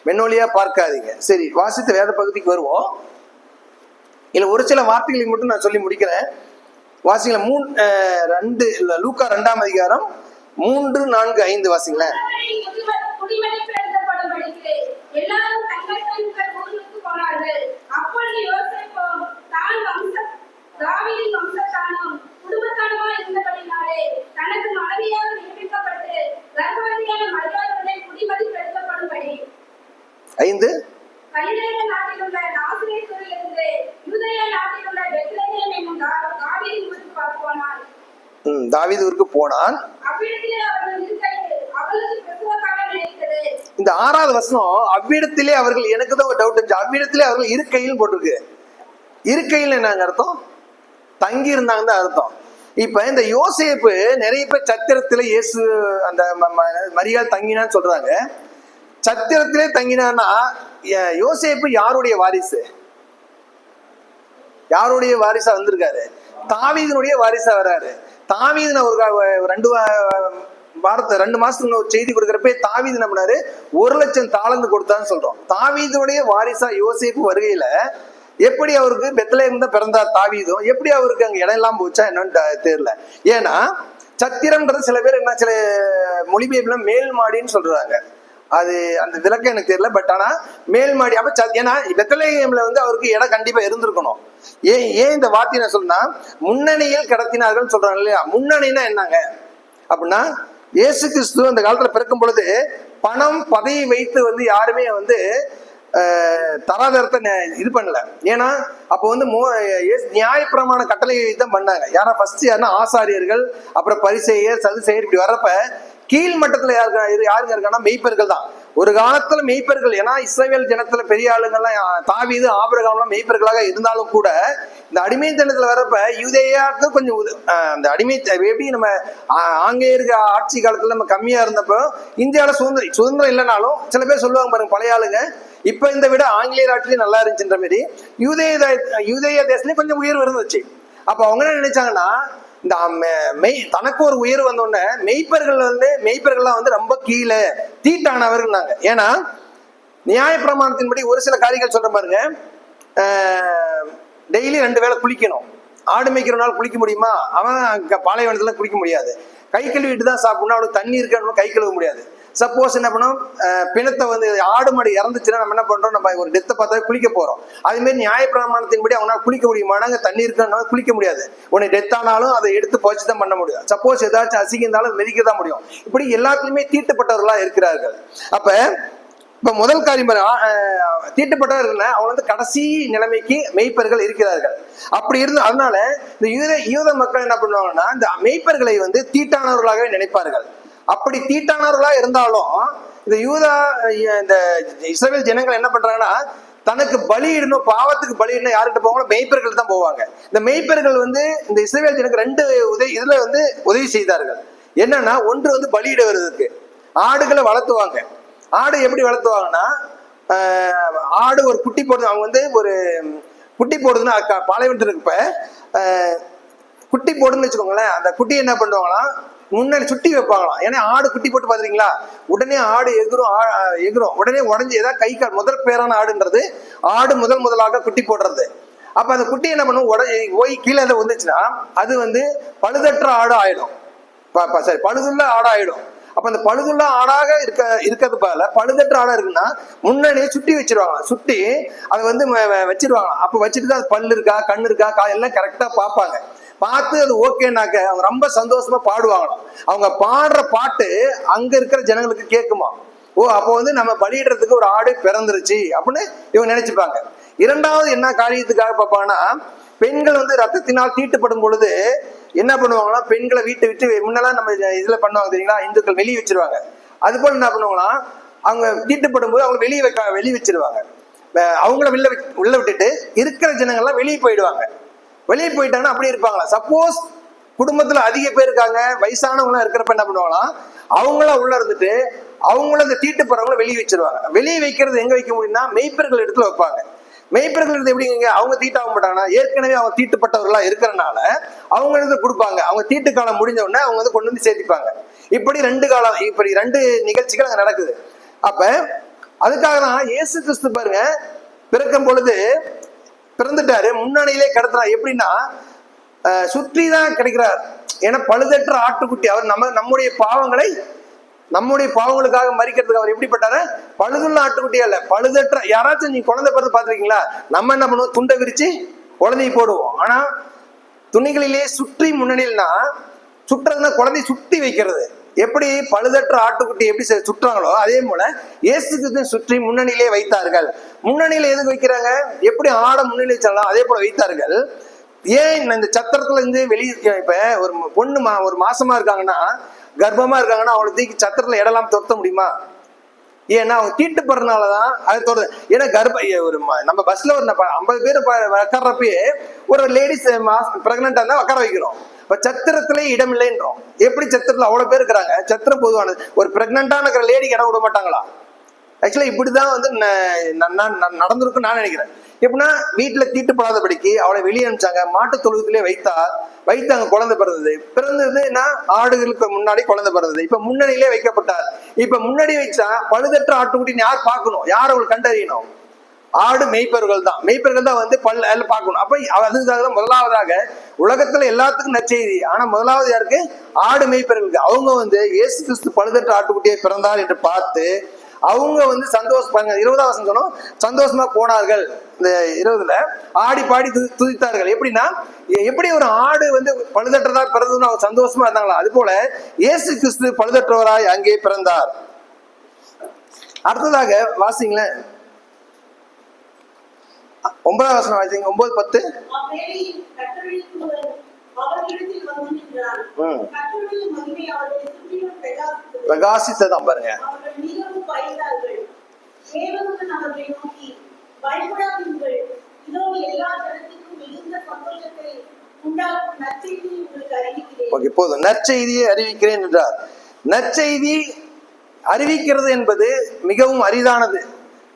Speaker 1: பென்னோலியா பார்க்காதீங்க. சரி, வாசித்த வேத பகுதிக்கு வருவோம். இல்ல ஒரு சில வார்த்தைகளை மட்டும் நான் சொல்லி முடிக்கிறேன். வாசிங்கள 2 லூக்கா 2ஆம் அதிகாரம் 3, 4, 5 வாசிங்களேன். தாவீது ஊருக்கு போனான். இந்த 6வது வசனம் அவ்விடத்திலே அவர்கள், எனக்கு தான் ஒரு டவுட் இருந்துச்சு, அவ்விடத்திலே அவர்கள் இருக்கையில் போட்டிருக்கு. இருக்கையில் என்னங்க அர்த்தம்? தங்கி இருந்தாங்க தான் அர்த்தம். இப்ப இந்த யோசேப்பு நிறைய பேர் சத்திரத்துல இயேசு அந்த மரியாள் தங்கினான்னு சொல்றாங்க. சத்திரத்திலே தங்கினான்னா யோசேப்பு யாருடைய வாரிசு? யாருடைய வாரிசா வந்திருக்காரு? தாவீதினுடைய வாரிசா வர்றாரு. தாவீது ஒரு 2 மாசத்துக்கு ஒரு செய்தி கொடுக்குறப்ப தாவீது என்ன பண்ணாரு, 1,00,000 தாளந்து கொடுத்தான்னு சொல்றோம். தாவீதுடைய வாரிசா யோசேப்பு வருகையில எப்படி அவருக்கு பெத்லஹேம் தான் பிறந்தார் தாவீதும், எப்படி அவருக்கு அங்க இடம் எல்லாம் போச்சா என்னன்னு தெரியல. ஏன்னா சத்திரம்ன்றது சில பேர் என்ன, சில மொழிபெயர்ப்புல மேல் மாடின்னு சொல்றாங்க. அது அந்த விளக்கம் எனக்கு தெரியல. பட் ஆனா மேல் மாடி அப்ப ஏன்னா பெத்லஹேம்ல வந்து அவருக்கு இடம் கண்டிப்பா இருந்திருக்கணும். ஏன் இந்த வார்த்தை நான் சொல்றேன்னா, முன்னணியில் கடத்தினார்கள் சொல்றாங்க இல்லையா? முன்னணின்னா என்னங்க அப்படின்னா, இயேசு கிறிஸ்து அந்த காலத்துல பிறக்கும் பொழுது பணம் பதவி வைத்து வந்து யாருமே வந்து தராதரத்தை இது பண்ணல. ஏன்னா அப்போ வந்து நியாயப்பிரமாண கட்டளையை தான் பண்ணாங்க. யாரா ஃபர்ஸ்ட் யாருன்னா ஆசாரியர்கள், அப்புறம் பரிசேயர், சதுசேயர், இப்படி வர்றப்ப கீழ் மட்டத்துல யாருங்க இருக்காங்கன்னா மெய்ப்பர்கள் தான். ஒரு காலத்துல மெய்ப்பர்கள், ஏன்னா இஸ்ரவேல் ஜனத்துல பெரிய ஆளுங்கள்லாம் தாவீது ஆபிரகாம்லாம் மெய்ப்பர்களாக இருந்தாலும் கூட இந்த அடிமைத்தனத்துல வர்றப்ப யூதேயாவுக்கு கொஞ்சம் அந்த அடிமை எப்படி நம்ம ஆங்கிலேயருக்கு ஆட்சி காலத்துல நம்ம கம்மியா இருந்தப்போ இந்தியாவில சுதந்திரம் இல்லைனாலும் சில பேர் சொல்லுவாங்க பாருங்க பழைய ஆளுங்க, இப்ப இந்த விட ஆங்கிலேயர் ஆட்சியிலே நல்லா இருந்துச்சுன்ற மாதிரி யூதேய தேசத்துலயும் கொஞ்சம் உயர்வு இருந்துச்சு. அப்ப அவங்க என்ன நினைச்சாங்கன்னா, இந்த தனக்கு ஒரு உயர்வு வந்தோடனே மெய்ப்பர்கள்லாம் வந்து ரொம்ப கீழே தீட்டானவர்கள். ஏன்னா நியாய பிரமாணத்தின்படி ஒரு சில காரியங்கள் சொல்ற பாருங்க, டெய்லி 2 வேளை குளிக்கணும். ஆடு மேய்க்கிறனால குளிக்க முடியுமா? அவன் பாலைவனத்துல குளிக்க முடியாது. கை கழுவிட்டு தான் சாப்பிடணும். அவனுக்கு தண்ணி இருக்கணும், கை கழுவ முடியாது. சப்போஸ் என்ன பண்ணோம், பிணத்தை வந்து ஆடு மாடு இறந்துச்சுன்னா நம்ம என்ன பண்றோம், நம்ம ஒரு டெத்தை பார்த்தா குளிக்க போறோம். அதே மாதிரி நியாயப்பிரமாணத்தின்படி அவங்களால குளிக்க முடியுமானா, அங்கே தண்ணி இருக்குன்னா குளிக்க முடியாது. உன்னை டெத் ஆனாலும் அதை எடுத்து போச்சு தான் பண்ண முடியும். சப்போஸ் ஏதாச்சும் அசிங்க இருந்தாலும் மிதிக்க தான் முடியும். இப்படி எல்லாத்துலயுமே தீட்டுப்பட்டவர்களா இருக்கிறார்கள். அப்ப இப்ப முதல் காரியம் தீட்டுப்பட்டவர்கள் அவங்க வந்து கடைசி நிலைமைக்கு மெய்ப்பர்கள் இருக்கிறார்கள். அப்படி இருந்து அதனால இந்த யூத மக்கள் என்ன பண்ணுவாங்கன்னா, இந்த மெய்ப்பர்களை வந்து தீட்டானவர்களாகவே நினைப்பார்கள். அப்படி தீட்டானவர்களா இருந்தாலும் இந்த இஸ்ரவேல் ஜனங்கள் என்ன பண்றாங்கன்னா, தனக்கு பலியிடணும், பாவத்துக்கு பலியிடணும் யார்கிட்ட போவாங்க, மெய்ப்பர்கள் தான் போவாங்க. இந்த மெய்ப்பர்கள் வந்து இந்த இஸ்ரவேல் ஜனங்களுக்கு ரெண்டு இதுல வந்து உதவி செய்தார்கள். என்னன்னா, ஒன்று வந்து பலியிட வருவதற்கு ஆடுகளை வளர்த்துவாங்க. ஆடு எப்படி வளர்த்துவாங்கன்னா, ஆடு ஒரு குட்டி போடுது, அவங்க வந்து ஒரு குட்டி போடுதுன்னா பாலைவனத்தில் இருப்ப குட்டி போடுன்னு வச்சுக்கோங்களேன். அந்த குட்டி என்ன பண்ணுவாங்கன்னா, முன்னாடி சுட்டி வைப்பாங்களாம். ஏன்னா ஆடு குட்டி போட்டு பாத்துறீங்களா, உடனே ஆடு எகிரும் உடனே உடஞ்சி ஏதாவது கை கால் முதல் பேரான ஆடுன்றது ஆடு முதலாக குட்டி போடுறது. அப்ப அந்த குட்டி என்ன பண்ணும், போய் கீழே வந்துச்சுன்னா அது வந்து பழுதற்ற ஆடு ஆயிடும், சரி பழுதுள்ள ஆடு ஆயிடும். அப்ப அந்த பழுதுள்ள ஆடாக இருக்கிறது போல பழுதற்ற ஆடா இருக்குன்னா முன்னாடியே சுட்டி வச்சிருவாங்க. சுட்டி அதை வந்து வச்சிருவாங்க. அப்ப வச்சுட்டு தான் பல்லு இருக்கா கண்ணு இருக்கா எல்லாம் கரெக்டா பார்ப்பாங்க. பார்த்து அது ஓகேனாக்க அவங்க ரொம்ப சந்தோஷமா பாடுவாங்களாம். அவங்க பாடுற பாட்டு அங்க இருக்கிற ஜனங்களுக்கு கேட்குமா, ஓ அப்போ வந்து நம்ம பலியிடுறதுக்கு ஒரு ஆடு பிறந்துருச்சு அப்படின்னு இவங்க நினைச்சுப்பாங்க. இரண்டாவது என்ன காரியத்துக்காக பார்ப்பாங்கன்னா, பெண்கள் வந்து ரத்தத்தினால் தீட்டுப்படும் பொழுது என்ன பண்ணுவாங்கன்னா, பெண்களை வீட்டை விட்டு முன்னெல்லாம் நம்ம இதுல பண்ணுவாங்க தெரியுங்களா, இந்துக்கள் வெளியே வச்சிருவாங்க. அது போல என்ன பண்ணுவாங்கன்னா, அவங்க தீட்டுப்படும் போது அவங்க வெளியே வச்சிருவாங்க. அவங்கள உள்ள விட்டுட்டு இருக்கிற ஜனங்கள்லாம் வெளியே போயிடுவாங்க. வெளியே போயிட்டாங்கன்னா அப்படி இருப்பாங்களா. சப்போஸ் குடும்பத்துல அதிக பேர் இருக்காங்க, வயசானவங்களாம் இருக்கிறப்ப என்ன பண்ணுவாங்களா, அவங்களாம் உள்ள இருந்துட்டு அவங்கள இந்த தீட்டுப்படுறவங்கள வெளியே வச்சிருவாங்க. வெளியே வைக்கிறது எங்க வைக்க முடியும்னா, மெய்ப்பர்கள் இடத்துல வைப்பாங்க. மெய்ப்பர்கள் எப்படிங்க, அவங்க தீட்டாக மாட்டாங்கன்னா ஏற்கனவே அவங்க தீட்டுப்பட்டவர்களா இருக்கிறனால அவங்க இருந்து கொடுப்பாங்க. அவங்க தீட்டு காலம் முடிஞ்ச உடனே அவங்க வந்து கொண்டு வந்து சேர்த்திப்பாங்க. இப்படி ரெண்டு நிகழ்ச்சிகள் அங்க நடக்குது. அப்ப அதுக்காக தான் இயேசு கிறிஸ்து பாருங்க, பிறக்கும் பொழுது பிறந்துட்டாரு, முன்னணியிலே கிடத்துறாரு. எப்படின்னா சுற்றி தான் கிடைக்கிறார். ஏன்னா பழுதற்ற ஆட்டுக்குட்டி அவர் நம்முடைய பாவங்களுக்காக மறிக்கிறதுக்கு அவர் எப்படிப்பட்டாரு, பழுதுள்ள ஆட்டுக்குட்டியா இல்ல, பழுதற்ற. யாராச்சும் நீ குழந்தை பிறந்து பாத்துருக்கீங்களா, நம்ம என்ன பண்ணுவோம், துண்டை விரிச்சு குழந்தைய போடுவோம். ஆனா துணிகளிலே சுற்றி முன்னணியில்னா சுற்றுறதுனா குழந்தைய சுட்டி வைக்கிறது. எப்படி பழுதற்ற ஆட்டுக்குட்டி எப்படி சுற்றுறாங்களோ அதே போல இயேசு கிறிஸ்து சுற்றி முன்னணியிலே வைத்தார்கள். முன்னணியில எதுக்கு வைக்கிறாங்க, எப்படி ஆட முன்னணி வச்சாலும் அதே போல வைத்தார்கள். ஏன் இந்த சத்திரத்துல இருந்து வெளியே, இப்ப ஒரு பொண்ணு ஒரு மாசமா இருக்காங்கன்னா, கர்ப்பமா இருக்காங்கன்னா அவளை தூக்கி சத்திரத்துல இடலாம் துரத்த முடியுமா? ஏன்னா அவங்க தீட்டுப்படுறதுனாலதான் அது தொடருது. ஏன்னா ஒரு நம்ம பஸ்ல ஒரு 50 பேர் உட்கார்றப்பயே ஒரு லேடிஸ் பிரெக்னெண்டா இருந்தா உட்கார வைக்கிறோம். இப்ப சத்திரத்திலே இடம் இல்லைன்றோம். எப்படி சத்திரத்துல அவ்வளவு பேர் இருக்கிறாங்க, சத்திரம் பொதுவானது. ஒரு பிரெக்னெண்டா இருக்கிற லேடிக்கு இடம் விட மாட்டாங்களா? ஆக்சுவலா இப்படிதான் வந்து நடந்திருக்குன்னு நான் நினைக்கிறேன். எப்படின்னா வீட்டுல தீட்டுப்படாதபடிக்கு அவளை வெளியே அனுப்பிச்சாங்க. மாட்டு தொழுவத்திலே வைத்தாங்க. குழந்தை பிறந்ததுன்னா ஆடுகளுக்கு முன்னாடி குழந்தை பிறந்தது. இப்ப முன்னணியிலே வைக்கப்பட்டார். இப்ப முன்னாடி வச்சா பழுதற்ற ஆட்டுக்குட்டின்னு யார் பார்க்கணும், யார் அவள் கண்டறியணும்? ஆடு மெய்ப்பர்கள் தான் வந்து பார்க்கணும். அப்ப அதுக்காக முதலாவதாக உலகத்துல எல்லாத்துக்கும் நற்செய்தி. ஆனா முதலாவது யாருக்கு, ஆடு மெய்ப்பர்களுக்கு. அவங்க வந்து இயேசு கிறிஸ்து பழுதற்ற ஆட்டுக்குட்டியை பிறந்தார் என்று பார்த்து அவங்க வந்து சந்தோஷப்பாங்க. 20ஆம் வசனம் சொன்னோம், சந்தோஷமா போனார்கள். இந்த 20ல ஆடி பாடி துதித்தார்கள். எப்படின்னா, எப்படி ஒரு ஆடு வந்து பழுதற்றதா பிறந்ததுன்னு அவங்க சந்தோஷமா இருந்தாங்களா, அது போல இயேசு கிறிஸ்து பழுதற்றவராய் அங்கே பிறந்தார். அடுத்ததாக வாசிங்களேன், 9ஆம் வசனம் வாசிங்க, 9-10. பிரகாசித்ததான் பாருங்க. போதும், நற்செய்தியை அறிவிக்கிறேன் என்றார். நற்செய்தி அறிவிக்கிறது என்பது மிகவும் அரிதானது.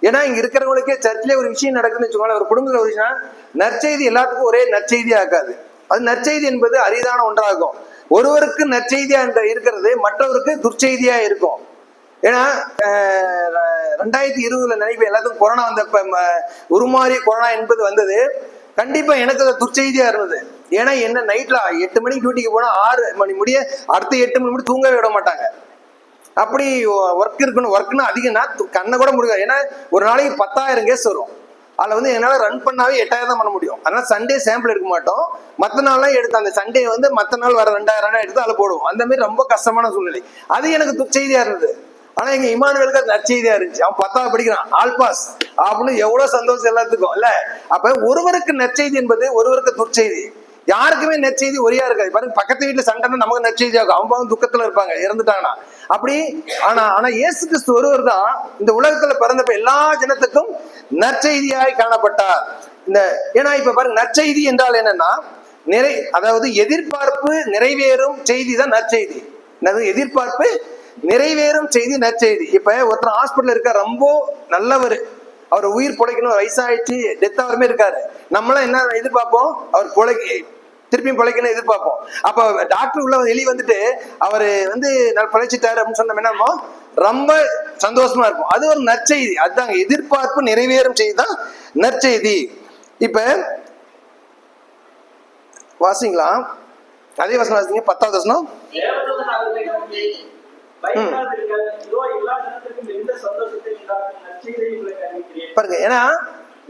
Speaker 1: ஏன்னா இங்க இருக்கிறவங்களுக்கே சர்ச்சிலே ஒரு விஷயம் நடக்குதுன்னு வச்சுக்கோங்களேன், ஒரு குடும்பத்துல ஒரு விஷயம், நற்செய்தி எல்லாத்துக்கும் ஒரே நற்செய்தியா இருக்காது. அது நற்செய்தி என்பது அரிதான ஒன்றாகும். ஒருவருக்கு நற்செய்தியா இருக்கிறது மற்றவருக்கு துர்ச்செய்தியா இருக்கும். ஏன்னா 2020 நினைவு எல்லாத்துக்கும் கொரோனா வந்தப்ப உருமாறிய கொரோனா என்பது வந்தது. கண்டிப்பா எனக்கு அது துர்ச்செய்தியா இருந்தது. ஏன்னா என்ன, நைட்ல 8 மணிக்கு டியூட்டிக்கு போனா 6 மணி முடிய அடுத்த 8 மணி முடி தூங்கவே விட மாட்டாங்க. அப்படி ஒர்க் இருக்கணும். ஒர்க்னா அதிகம்னா கண்ணை கூட முடியாது. ஏன்னா ஒரு நாளைக்கு 10,000 கேஸ் வரும். அதில் வந்து என்னால் ரன் பண்ணாவே 8,000 தான் பண்ண முடியும். அதனால் சண்டே சாம்பிள் எடுக்க மாட்டோம். மற்ற நாள்லாம் எடுத்து அந்த சண்டே வந்து மற்ற நாள் வர 2,000 எடுத்து அதில் போடுவோம். அந்த மாதிரி ரொம்ப கஷ்டமான சூழ்நிலை. அது எனக்கு துச்செய்தியாக இருந்தது. ஆனால் எங்கள் இமானுவேலுக்கு அது நற்செய்தியாக இருந்துச்சு. அவன் 10வது படிக்கிறான், ஆல் பாஸ் அப்படின்னு எவ்வளோ சந்தோஷம் எல்லாத்துக்கும் இல்லை. அப்போ ஒருவருக்கு நற்செய்தி என்பது ஒருவருக்கு துர்ச்செய்தி. யாருக்குமே நற்செய்தி ஒரேயா இருக்காது. பாருங்க, பக்கத்து வீட்டுல சண்டைன்னா நமக்கு நற்செய்தி ஆகும். அவங்க துக்கத்துல இருப்பாங்க, இறந்துட்டாங்கன்னா. அப்படி ஆனா இயேசு கிறிஸ்து ஒருவர் தான் இந்த உலகத்துல பிறந்தப்ப எல்லா ஜனத்துக்கும் நற்செய்தியாய் காணப்பட்டார். ஏன்னா இப்ப பாருங்க, நற்செய்தி என்றால் என்னன்னா அதாவது எதிர்பார்ப்பு நிறைவேறும் செய்தி தான் நற்செய்தி. எதிர்பார்ப்பு நிறைவேறும் செய்தி நற்செய்தி. இப்ப ஒருத்தர் ஹாஸ்பிட்டல் இருக்க, ரொம்ப நல்லவர், அவர் உயிர் பிழைக்கணும், வயசாயிடுச்சு, டெத் ஆகிறமே இருக்காரு. நம்மளாம் என்ன எதிர்பார்ப்போம்? அவர் திருப்பியும் பிழைக்கணும் எதிர்பார்ப்போம். அப்ப டாக்டர் உள்ள வெளியே வந்துட்டு அவரு வந்து நான் பிழைச்சிட்டாரு அப்படின்னு சொன்ன என்னமோ ரொம்ப சந்தோஷமா இருக்கும். அது ஒரு நற்செய்தி. அதுதாங்க எதிர்பார்ப்பு நிறைவேறும் செய்தி தான் நற்செய்தி. இப்ப வாசிங்களா, அதே வசனம் வாசிங்க, 10வது வசனம். பாருங்க, ஏன்னா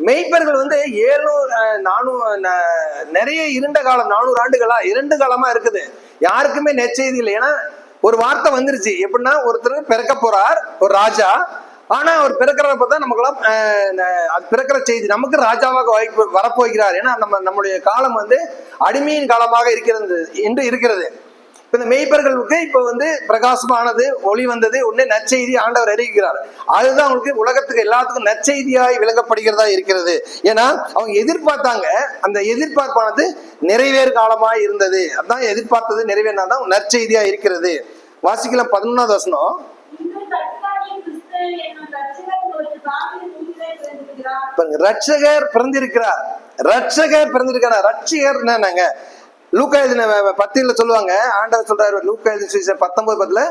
Speaker 1: மெய்ப்பர்கள் வந்து 700 நிறைய இருண்ட காலம், 400 ஆண்டுகளா 2 காலமா இருக்குது. யாருக்குமே நற்செய்தி இல்லை. ஏன்னா ஒரு வார்த்தை வந்துருச்சு. எப்படின்னா, ஒருத்தர் பிறக்க போறார், ஒரு ராஜா. ஆனா அவர் பிறக்கிறப்பதான் நமக்கெல்லாம் பிறக்கிற செய்தி, நமக்கு ராஜாவாக வரப்போகிறார். ஏன்னா நம்மளுடைய காலம் வந்து அடிமையின் காலமாக இருக்கிறது என்று இருக்கிறது. இந்த மெய்ப்பர்களுக்கு இப்ப வந்து பிரகாசமானது, ஒளி வந்தது, உடனே நற்செய்தி ஆண்டவர் அறிவிக்கிறார். அதுதான் அவங்களுக்கு உலகத்துக்கு எல்லாத்துக்கும் நற்செய்தியாய் விளங்கப்படுகிறதா இருக்கிறது. ஏன்னா அவங்க எதிர்பார்த்தாங்க, அந்த எதிர்பார்ப்பானது நிறைவேறு காலமாய் இருந்தது. அதான் எதிர்பார்த்தது நிறைவேறினாதான் நற்செய்தியா இருக்கிறது. வாசிக்கலாம் 11வது வசனம். ரட்சகர் பிறந்திருக்கிறார். ரட்சகர் பிறந்திருக்கிறார். ரட்சகர் என்னங்க? லூக்கா 10 சொல்லுவாங்க, ஆண்டவர் சொல்றாரு, லூக்கா 19:10,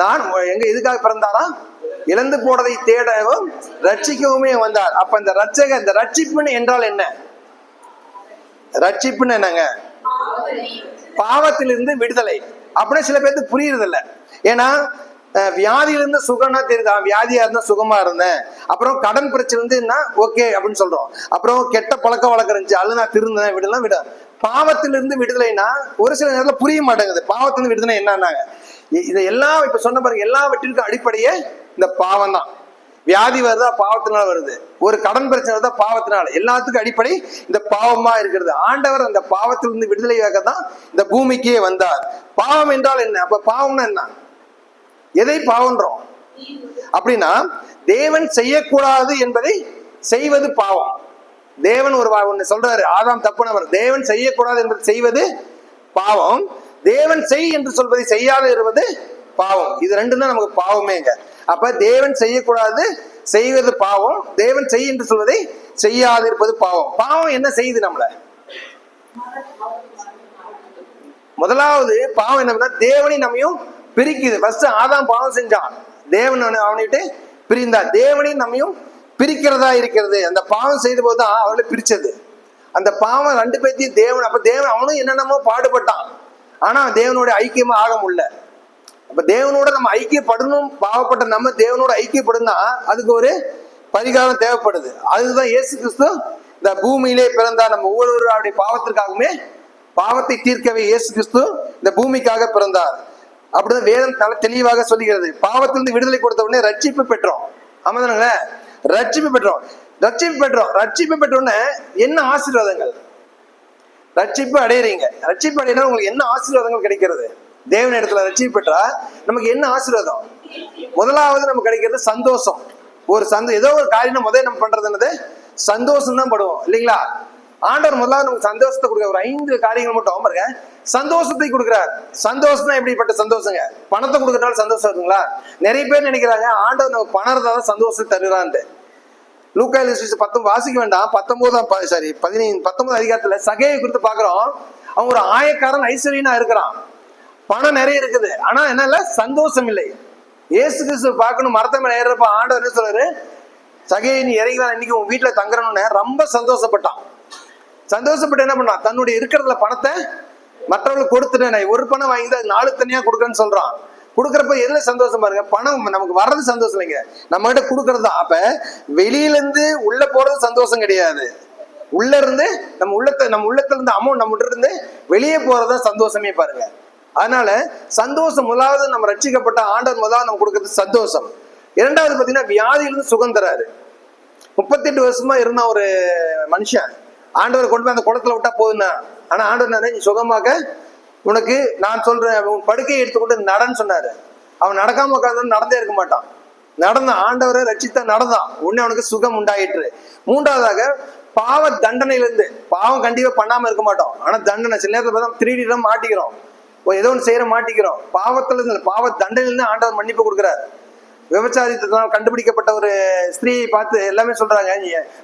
Speaker 1: நான் எங்க எதுக்காக பிறந்தாரா? இழந்து போனதை தேடவும் ரட்சிக்கவுமே வந்தார். அப்ப இந்த ரட்சகர், இந்த ரட்சிப்புன்னு என்றால் என்ன? ரட்சிப்புன்னு என்னங்க? பாவத்திலிருந்து விடுதலை. அப்படின்னா சில பேருக்கு புரியுறது இல்லை. ஏன்னா வியாதியிலிருந்து சுகம்னா தெரியுதா, வியாதியா இருந்தா சுகமா இருந்தேன். அப்புறம் கடன் பிரச்சனை இருந்துன்னா ஓகே அப்படின்னு சொல்றோம். அப்புறம் கெட்ட பழக்க வழக்கம் இருந்துச்சு, அது நான் திருந்தேன், விடலாம் விட. பாவத்திலிருந்து விடுதலைனா ஒரு சில நேரத்துல புரிய மாட்டேங்குது. பாவத்திலிருந்து விடுதலை என்னன்னாங்க? இதெல்லாம் இப்ப சொன்ன பாருங்க, எல்லாவற்றிற்கும் அடிப்படையே இந்த பாவம் தான். வியாதி வருதா, பாவத்தினால வருது. ஒரு கடன் பிரச்சனை வருதா, பாவத்தினால. எல்லாத்துக்கும் அடிப்படை இந்த பாவமா இருக்கிறது. ஆண்டவர் அந்த பாவத்திலிருந்து விடுதலையாக தான் இந்த பூமிக்கே வந்தார். பாவம் என்றால் என்ன? அப்ப பாவம்னா என்ன? எதை பாவன்றோம் அப்படின்னா, தேவன் செய்யக்கூடாது என்பதை செய்வது பாவம். தேவன் ஒன்னு சொல்றாரு, ஆதாம் தப்புனவர். தேவன் செய்யக்கூடாது என்பதை செய்வது பாவம். தேவன் செய் என்று சொல்வதை செய்யாத இருப்பது பாவம். இது ரெண்டும் தான் நமக்கு பாவமேங்க. அப்ப தேவன் செய்யக்கூடாது செய்வது பாவம், தேவன் செய் என்று சொல்வதை செய்யாது இருப்பது பாவம். பாவம் என்ன செய்யுது நம்மள? முதலாவது பாவம் என்ன? தேவனை நம்மையும் பிரிக்குது. ஃபர்ஸ்ட் ஆதாம் பாவம் செஞ்சான், தேவன் அவனிட்டு பிரிந்தார். தேவனை நம்மையும் பிரிக்கிறதா இருக்கிறது. அந்த பாவம் செய்த போதுதான் அவளை பிரிச்சது. அந்த பாவம் 2 பேர்த்தையும் தேவன், அப்ப தேவன் அவனும் என்னென்னமோ பாடுபட்டான். ஆனா தேவனோட ஐக்கியமா ஆக முடியல. அப்ப தேவனோட நம்ம ஐக்கியப்படணும். பாவப்பட்ட நம்ம தேவனோட ஐக்கியப்படுனா அதுக்கு ஒரு பரிகாரம் தேவைப்படுது. அதுதான் இயேசு கிறிஸ்து இந்த பூமியிலே பிறந்தார். நம்ம ஒவ்வொருவருடைய பாவத்திற்காகவுமே, பாவத்தை தீர்க்கவே இயேசு கிறிஸ்து இந்த பூமிக்காக பிறந்தார். அப்படிதான் வேதம் நல்ல தெளிவாக சொல்லுகிறது. பாவத்திலிருந்து விடுதலை கொடுத்த உடனே ரட்சிப்பு பெற்றோம். ஆமாதானுங்களே? ரட்சிப்பு பெற்றோம். ரட்சிப்பு பெற்ற உடனே என்ன ஆசீர்வாதங்கள்? ரட்சிப்பு அடையறீங்க. ரட்சிப்பு அடையினா உங்களுக்கு என்ன ஆசீர்வாதங்கள் கிடைக்கிறது? தேவன் இடத்துல ரட்சிப்பு பெற்றா நமக்கு என்ன ஆசீர்வாதம்? முதலாவது நமக்கு கிடைக்கிறது சந்தோஷம். ஏதோ ஒரு காரியம் முதல்ல நம்ம பண்றது என்னது? சந்தோஷம் தான் படுவோம், இல்லைங்களா? ஆண்டவர் முதலாவது நமக்கு சந்தோஷத்தை கொடுக்குற ஒரு 5 காரியங்கள் மட்டும் பாருங்க, சந்தோஷத்தை கொடுக்குறார். சந்தோஷம் எப்படிப்பட்ட சந்தோஷங்க? பணத்தை கொடுக்கறதுனால சந்தோஷம் இருக்குங்களா? நிறைய பேர் நினைக்கிறாங்க ஆண்டவர் நமக்கு பணம் இருந்தாதான் சந்தோஷத்தை தருகிறான்ட்டு. லூக்கா 10 வாசிக்க வேண்டாம், 19 அதிகாரத்துல சகையை குறித்து பாக்குறோம். அவன் ஒரு ஆயக்காரன், ஐஸ்வர்யனா இருக்கிறான், பணம் நிறைய இருக்குது, ஆனா என்ன சந்தோஷம் இல்லை. இயேசு கிறிஸ்து பார்க்கணும், மரத்த மேல ஏறப்ப ஆண்டவர் என்ன சொல்றாரு? சகையை நீ இறங்கிதான், இன்னைக்கு உன் வீட்டுல தங்குறன்னு ரொம்ப சந்தோஷப்பட்டான். சந்தோஷப்பட்டு என்ன பண்ணான்? தன்னுடைய இருக்கிறதுல பணத்தை மற்றவர்களுக்கு கொடுத்துட்டேன், ஒரு பணம் வாங்கி 4 தனியா கொடுக்குறேன்னு சொல்றான். கொடுக்கறப்ப எதுல சந்தோஷம் பாருங்க, பணம் நமக்கு வர்றது சந்தோஷம் இல்லைங்க, நம்ம கிட்ட கொடுக்கறது தான். அப்ப வெளியில இருந்து உள்ள போறது சந்தோஷம் கிடையாது, உள்ள இருந்து நம்ம உள்ளத்துல இருந்து அமௌண்ட் நம்ம இருந்து வெளியே போறதுதான் சந்தோஷமே பாருங்க. அதனால சந்தோஷம் முதலாவது நம்ம ரட்சிக்கப்பட்ட ஆண்டவர் முதலாவது நம்ம கொடுக்கறது சந்தோஷம். இரண்டாவது பாத்தீங்கன்னா வியாதியிலிருந்து சுகம் தராரு. 38 வருஷமா இருந்த ஒரு மனுஷன் ஆண்டவர் கொண்டு போய் அந்த குளத்துல விட்டா போதுன்னா, ஆனா ஆண்டவர் நீ சுகமாக உனக்கு நான் சொல்றேன் உன் படுக்கையை எடுத்துக்கொண்டு நடன்னு சொன்னாரு. அவன் நடக்காம உட்கார்ந்து நடந்தே இருக்க மாட்டான், நடந்தான், ஆண்டவரை ரட்சித்தா நடந்தான், உடனே அவனுக்கு சுகம் உண்டாயிற்று. மூன்றாவதாக பாவ தண்டனையிலிருந்து, பாவம் கண்டிப்பா பண்ணாம இருக்க மாட்டோம், ஆனா தண்டனை சில நேரத்தில் பார்த்தா 3D மாட்டிக்கிறோம், ஏதோ ஒன்று செய்யற மாட்டிக்கிறோம். பாவத்துல இருந்து பாவ தண்டனையிலிருந்து ஆண்டவர் மன்னிப்பு கொடுக்குறாரு. விபச்சாரத்தினால் கண்டுபிடிக்கப்பட்ட ஒரு ஸ்திரீயை பார்த்து எல்லாமே சொல்றாங்க,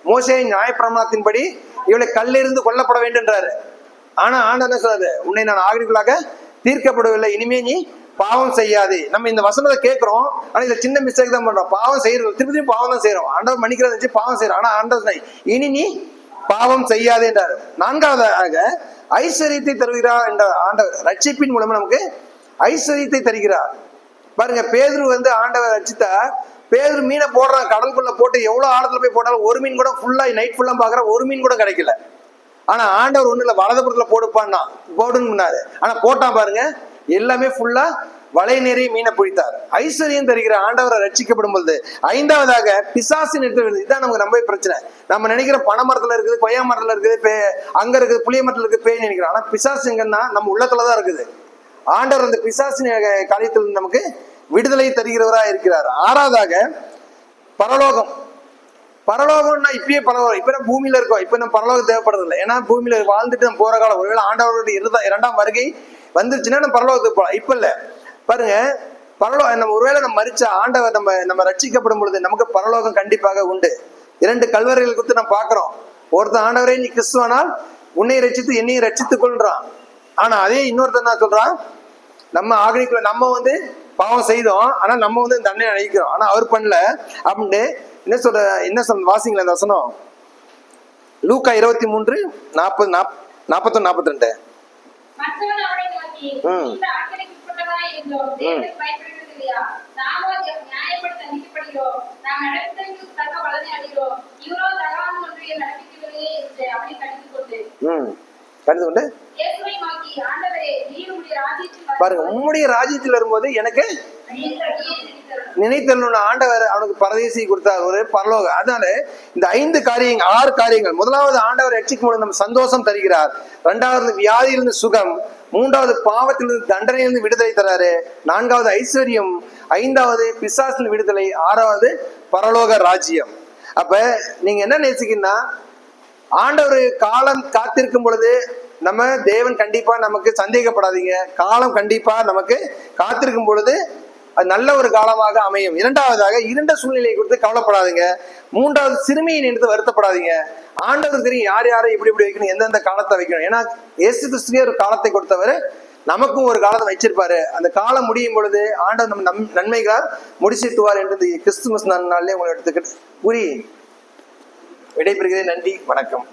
Speaker 1: மோசே நியாயப்பிரமாணத்தின்படி இவளை கல்லிருந்து கொல்லப்பட வேண்டும்ன்றாரு. ஆனா ஆண்டவர் என்ன சொல்றாரு, உன்னை நான் ஆகிரிகளாக தீர்க்கப்படவில்லை, இனிமே நீ பாவம் செய்யாதே. நம்ம இந்த வசனத்தை கேட்கிறோம், ஆனா இந்த சின்ன மிஸ்டேக் தான் பண்றோம், பாவம் செய்யறோம், திருப்பி பாவம் தான் செய்யறோம். ஆண்டவர் மன்னிக்கிறத பாவம் செய்யறோம், ஆனா ஆண்டவர் இனி நீ பாவம் செய்யாதே என்றாரு. நான்காவதாக ஐஸ்வர்யத்தை தருகிறார் என்ற ஆண்டவர் ரட்சிப்பின் மூலமா நமக்கு ஐஸ்வர்யத்தை தருகிறார். பாருங்க, பேதுரு ஆண்டவர் ரட்சித்தா, பேதுரு மீனை போடுறான், கடலுக்குள்ள போட்டு எவ்வளவு ஆழத்துல போய் போட்டாலும் ஒரு மீன் கூட ஃபுல்லா நைட் ஃபுல்லா பாக்குற ஒரு மீன் கூட கிடைக்கல. ஆனா ஆண்டவர் ஒண்ணு இல்ல, வலதுபுறத்துல போடுப்பான்னா போடுன்னாரு, ஆனா போட்டான் பாருங்க, எல்லாமே ஃபுல்லா வலை நிறைய மீனை பிடித்தார். ஐஸ்வர்யம் தருகிற ஆண்டவரை ரட்சிக்கப்படும் பொழுது ஐந்தாவதாக பிசாசின் எடுத்து, இதுதான் நமக்கு ரொம்ப பிரச்சனை. நம்ம நினைக்கிற பனை மரத்துல இருக்குது, கொய்யா மரத்துல இருக்குது, அங்க இருக்குது, புளிய மரத்துல இருக்குது, பேய் நினைக்கிறோம். ஆனா பிசாசு எங்கன்னா நம்ம உள்ளத்துலதான் இருக்குது. ஆண்டவர் அந்த பிசாசின் காரியத்தில் நமக்கு விடுதலை தருகிறவரா இருக்கிறார். ஆறாவதாக பரலோகம். பரலோகம்னா இப்பயே பரலோகம், இப்ப நம்ம பூமியில இருக்கோம், இப்ப நம்ம பரலோகம் தேவைப்படுறது இல்லை. ஏன்னா பூமியில வாழ்ந்துட்டு நம்ம போற காலம், ஒருவேளை ஆண்டவருடைய 2ஆம் வருகை வந்துருச்சுன்னா நம்ம பரலோகத்துக்கு போகலாம். இப்ப இல்ல பாருங்க, பரலோகம் நம்ம ஒருவேளை நம்ம மரிச்சா ஆண்டவர் நம்ம ரட்சிக்கப்படும் பொழுது நமக்கு பரலோகம் கண்டிப்பாக உண்டு. 2 கல்வரைகள் குறித்து நம்ம பாக்குறோம். ஒருத்தன் ஆண்டவரே நீ கிறிஸ்துவானால் உன்னை ரட்சித்து என்னையும் ரட்சித்துக் கொள்றான். ஆனா அதே இன்னொருத்தன் என்ன சொல்றான், நம்ம ஆகிரிக்குள்ள நம்ம பாவம் செய்தோம், ஆனா நம்ம தண்டனை அழைக்கிறோம், ஆனா அவர் பண்ணல அப்படின்னு என்ன சொல்ற வாசிங்களா இந்த வசனம், லூக்கா 23:40-41-42. பாருங்க, உம்முடைய ராஜ்யத்தில் வரும்போது எனக்கு நினைத்தருளும் ஆண்டவர் அவனுக்கு பரதேசி கொடுத்தார், ஒரு பரலோகம். அதனால இந்த 6 காரியங்கள், முதலாவது ஆண்டவர் ரட்சிக்கும் போது நம்ம சந்தோஷம் தருகிறார், 2வது வியாதியிலிருந்து சுகம், 3வது பாவத்திலிருந்து தண்டனையிலிருந்து விடுதலை தராரு, 4வது ஐஸ்வர்யம், 5வது பிசாசின் விடுதலை, 6வது பரலோக ராஜ்யம். அப்ப நீங்க என்ன நினைச்சீங்கன்னா, ஆண்டவர் காலம் காத்திருக்கும் பொழுது நம்ம தேவன் கண்டிப்பா நமக்கு சந்தேகப்படாதீங்க, காலம் கண்டிப்பா நமக்கு காத்திருக்கும் பொழுது அது நல்ல ஒரு காலமாக அமையும். 2வதாக இருண்ட சூழ்நிலையை குறித்து கவலைப்படாதீங்க. 3வது சிறுமியை நினைத்து வருத்தப்படாதீங்க. ஆண்டவர் தெரியும் யார் யாரை எப்படி வைக்கணும், எந்தெந்த காலத்தை வைக்கணும். ஏன்னா இயேசு கிறிஸ்துவே ஒரு காலத்தை கொடுத்தவர், நமக்கும் ஒரு காலத்தை வச்சிருப்பாரு. அந்த காலம் முடியும் பொழுது ஆண்டவர் நம்ம நன்மைகளால் முடிச்சிட்டுவார் என்று கிறிஸ்துமஸ் நாளிலே உங்களை எடுத்துக்கிட்டு கூறி விடைபெறுகிறேன். நன்றி, வணக்கம்.